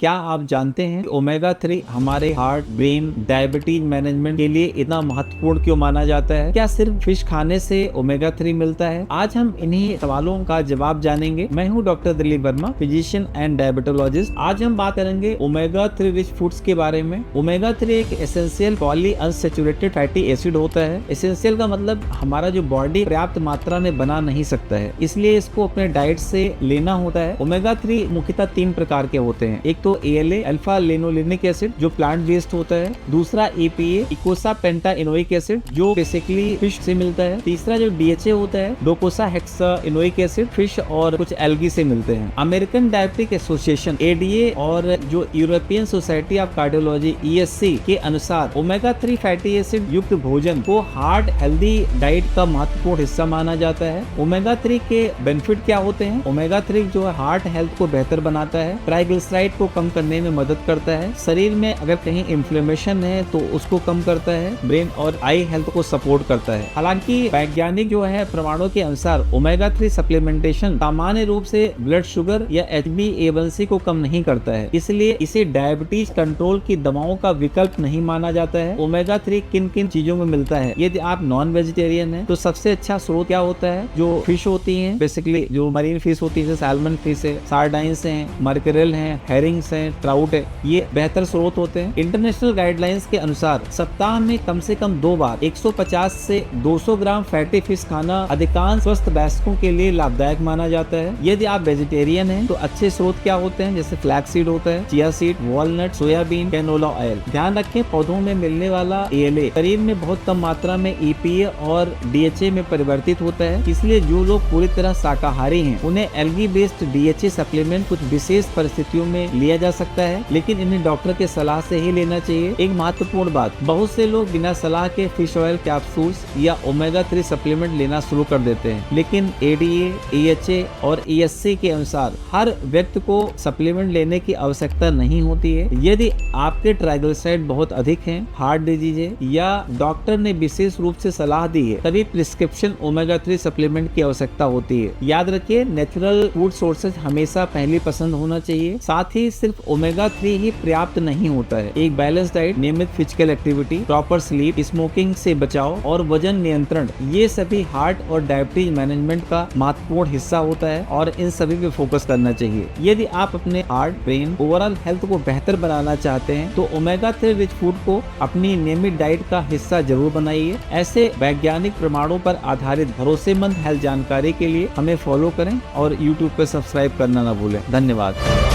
क्या आप जानते हैं ओमेगा 3 हमारे हार्ट, ब्रेन, डायबिटीज मैनेजमेंट के लिए इतना महत्वपूर्ण क्यों माना जाता है? क्या सिर्फ फिश खाने से ओमेगा 3 मिलता है? आज हम इन्हीं सवालों का जवाब जानेंगे। मैं हूं doctor Dilip Verma, physician and diabetologist. आज हम बात करेंगे ओमेगा 3 रिच फूड्स के बारे में। ओमेगा 3 एक essential poly unsaturated fatty acid होता है। एसेंशियल का मतलब हमारा जो बॉडी पर्याप्त मात्रा में बना नहीं सकता है, इसलिए इसको अपने डाइट से लेना होता है। ओमेगा 3 मुख्यतः 3 प्रकार के होते हैं। एक तो ALA अल्फा लेनोलेनिक एसिड जो प्लांट बेस्ड होता है, दूसरा EPA इकोसा पेंटाइनोइक एसिड जो बेसिकली फिश से मिलता है, तीसरा जो DHA होता है डोकोसा हेक्साइनोइक एसिड फिश और कुछ एल्गी से मिलते हैं। अमेरिकन डायबिटिक एसोसिएशन ADA और जो European society of cardiology ESC के अनुसार ओमेगा 3 फैटी एसिड युक्त भोजन को हार्ट हेल्दी डाइट का महत्वपूर्ण हिस्सा माना जाता है। ओमेगा 3 के बेनिफिट क्या होते हैं? ओमेगा 3 जो है हार्ट हेल्थ को बेहतर बनाता है, ट्राइग्लिसराइड को कम करने में मदद करता है, शरीर में अगर कहीं इन्फ्लेमेशन है तो उसको कम करता है, ब्रेन और आई हेल्थ को सपोर्ट करता है। हालांकि वैज्ञानिक जो है प्रमाणों के अनुसार ओमेगा 3 सप्लीमेंटेशन सामान्य रूप से ब्लड शुगर या HbA1c को कम नहीं करता है, इसलिए इसे डायबिटीज कंट्रोल की दवाओं का विकल्प नहीं माना जाता है। ओमेगा 3 किन किन चीजों में मिलता है? यदि आप नॉन वेजिटेरियन है तो सबसे अच्छा स्रोत क्या होता है? जो फिश होती है, बेसिकली जो मरीन फिश होती है, सैल्मन फिश है, सार्डाइंस है, मर्करेल है, हेरिंग्स है, ट्राउट है, ये बेहतर स्रोत होते हैं। इंटरनेशनल गाइडलाइंस के अनुसार सप्ताह में कम से कम 2 बार 150 से 200 ग्राम फैटी फिश खाना अधिकांश स्वस्थ वयस्कों के लिए लाभदायक माना जाता है। यदि आप वेजिटेरियन हैं तो अच्छे स्रोत क्या होते हैं? जैसे फ्लैक्स सीड होता है, chia seed, walnut, soybean, canola oil. ध्यान रखें पौधों में मिलने वाला ALA शरीर में बहुत कम मात्रा में EPA और DHA में परिवर्तित होता है, इसलिए जो लोग पूरी तरह शाकाहारी हैं उन्हें एल्गी बेस्ड DHA सप्लीमेंट कुछ विशेष परिस्थितियों में लिया जा सकता है, लेकिन इन्हें डॉक्टर के सलाह से ही लेना चाहिए। एक महत्वपूर्ण बात, बहुत से लोग बिना सलाह के फिश ऑयल कैप्सूल्स या ओमेगा 3 सप्लीमेंट लेना शुरू कर देते हैं, लेकिन ADA, EHA और ESC के अनुसार हर व्यक्ति को सप्लीमेंट लेने की आवश्यकता नहीं होती है। यदि आपके ट्राइग्लिसराइड बहुत अधिक हैं, हार्ट डिजीज है या डॉक्टर ने विशेष रूप से सलाह दी है, तभी प्रिस्क्रिप्शन ओमेगा 3 सप्लीमेंट की आवश्यकता होती है। याद रखिए नेचुरल फूड सोर्सेज हमेशा पहली पसंद होना चाहिए। साथ ही सिर्फ ओमेगा 3 ही पर्याप्त नहीं होता है। एक बैलेंस डाइट, नियमित physical activity, proper sleep, smoking से बचाव और वजन नियंत्रण, ये सभी हार्ट और डायबिटीज मैनेजमेंट का महत्वपूर्ण हिस्सा होता है और इन सभी पे फोकस करना चाहिए। यदि आप अपने हार्ट, ब्रेन, ओवरऑल हेल्थ को बेहतर बनाना चाहते हैं तो ओमेगा 3 रिच फूड को अपनी नियमित डाइट का हिस्सा जरूर बनाइए। ऐसे वैज्ञानिक प्रमाणों पर आधारित भरोसेमंद हेल्थ जानकारी के लिए हमें फॉलो करें और YouTube पर सब्सक्राइब करना न भूलें। धन्यवाद।